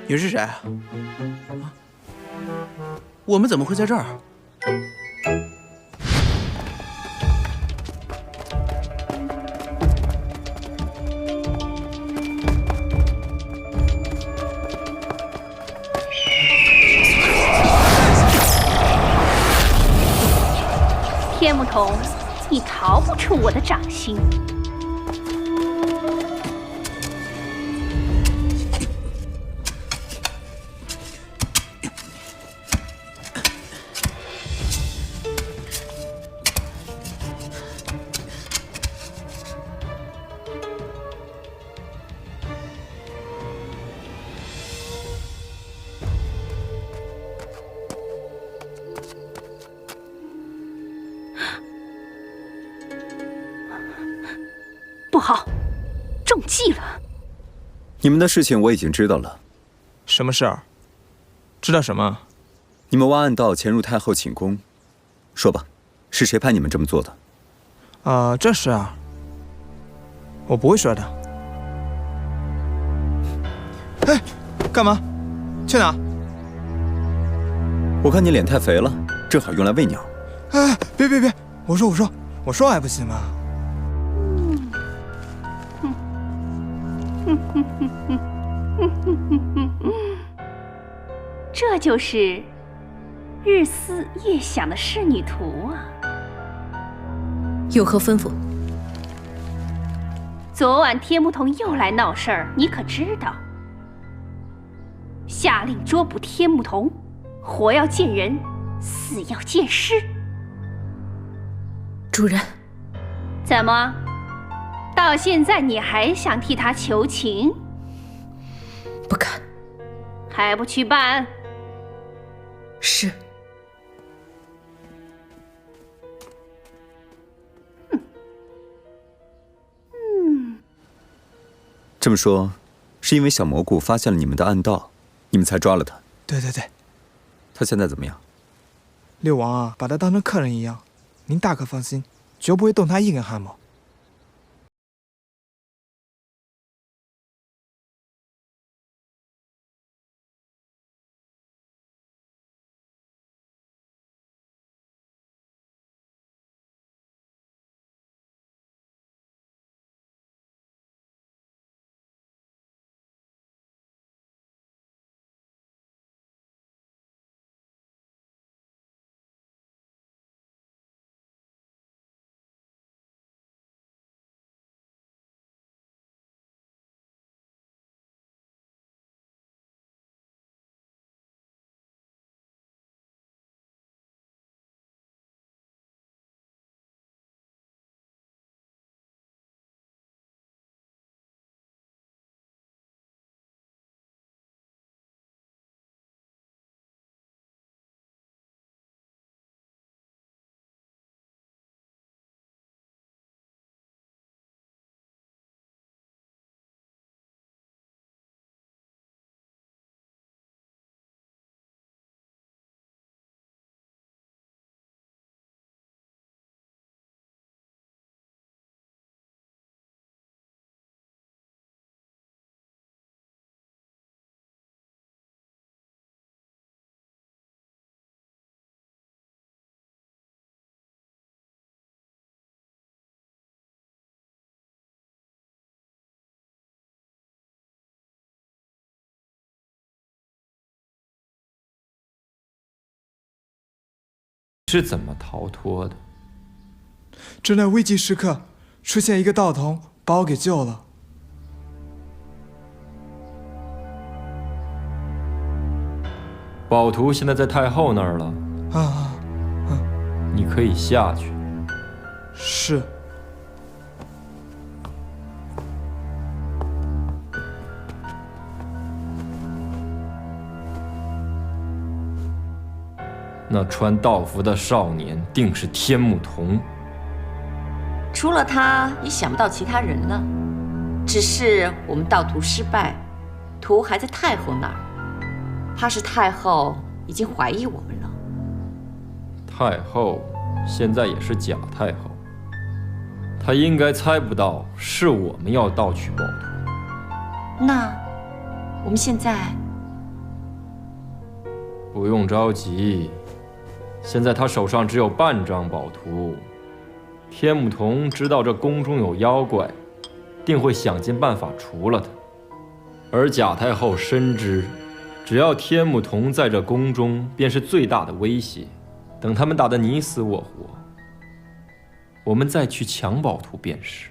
你是谁？我们怎么会在这儿？天木童，你逃不出我的掌心。不好，中计了！你们的事情我已经知道了。什么事儿？知道什么？你们挖暗道潜入太后寝宫，说吧，是谁派你们这么做的？这事啊，我不会说的。哎，干嘛？去哪？我看你脸太肥了，正好用来喂鸟。哎，别！我说还不行吗？这就是日思夜想的仕女图啊！有何吩咐？昨晚天木童又来闹事儿，你可知道？下令捉捕天木童，活要见人，死要见尸。主人，怎么？到现在你还想替他求情？不敢。还不去办？是。这么说，是因为小蘑菇发现了你们的暗道，你们才抓了他？对。他现在怎么样？六王啊，把他当成客人一样，您大可放心，绝不会动他一根汗毛。是怎么逃脱的？正在危急时刻，出现一个道童，把我给救了。宝图现在在太后那儿了。你可以下去。是。那穿道服的少年定是天目童。除了他，也想不到其他人了。只是我们盗图失败，图还在太后那儿，怕是太后已经怀疑我们了。太后现在也是假太后，她应该猜不到是我们要盗取宝图。那我们现在不用着急，现在她手上只有半张宝图。天目童知道这宫中有妖怪，定会想尽办法除了他。而贾太后深知，只要天目童在这宫中，便是最大的威胁。等他们打得你死我活，我们再去抢宝图便是。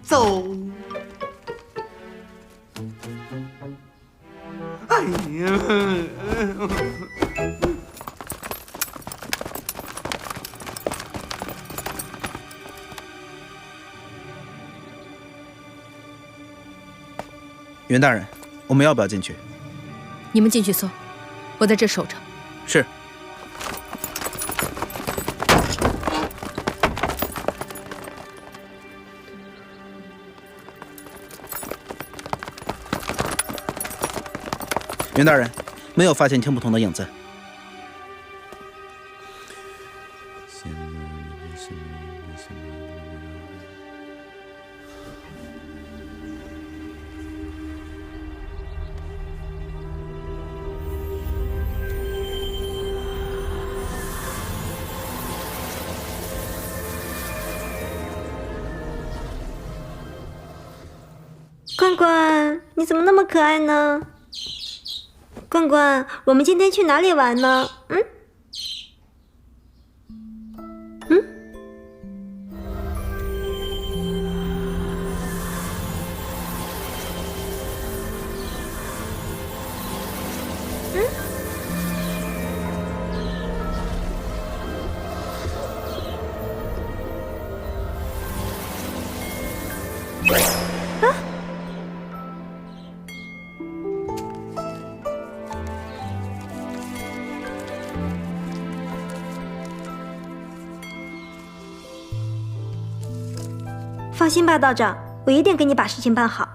走！哎呀！袁大人，我们要不要进去？你们进去搜，我在这守着。是。袁大人，没有发现天不同的影子。罐罐，你怎么那么可爱呢？罐罐，我们今天去哪里玩呢？放心吧，道长，我一定给你把事情办好。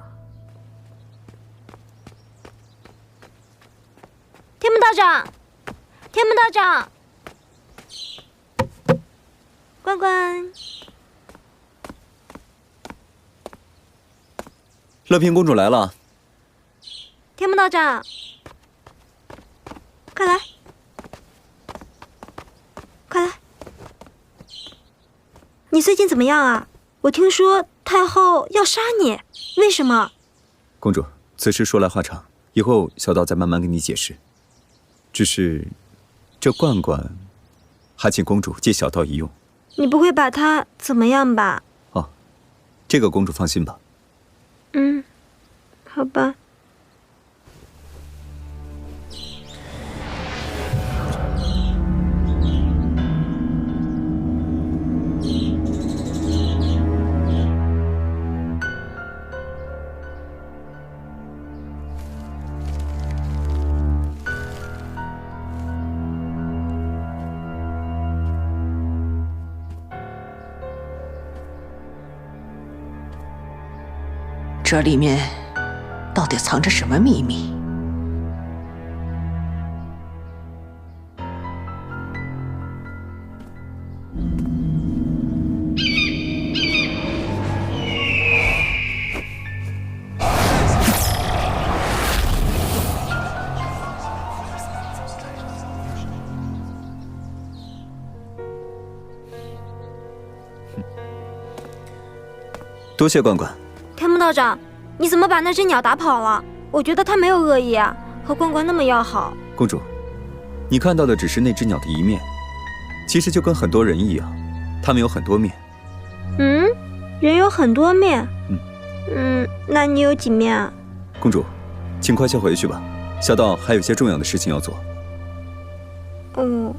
天幕道长，天幕道长，关关，乐平公主来了。天幕道长，快来，快来，你最近怎么样啊？我听说太后要杀你，为什么？公主，此事说来话长，以后小道再慢慢跟你解释。只是，这罐罐，还请公主借小道一用。你不会把她怎么样吧？哦，这个公主放心吧。好吧。这里面到底藏着什么秘密？多谢冠冠。天幕道长，你怎么把那只鸟打跑了？我觉得它没有恶意啊，和冠冠那么要好。公主，你看到的只是那只鸟的一面，其实就跟很多人一样，他们有很多面。人有很多面。那你有几面啊？公主，请快些回去吧，小道还有些重要的事情要做。哦。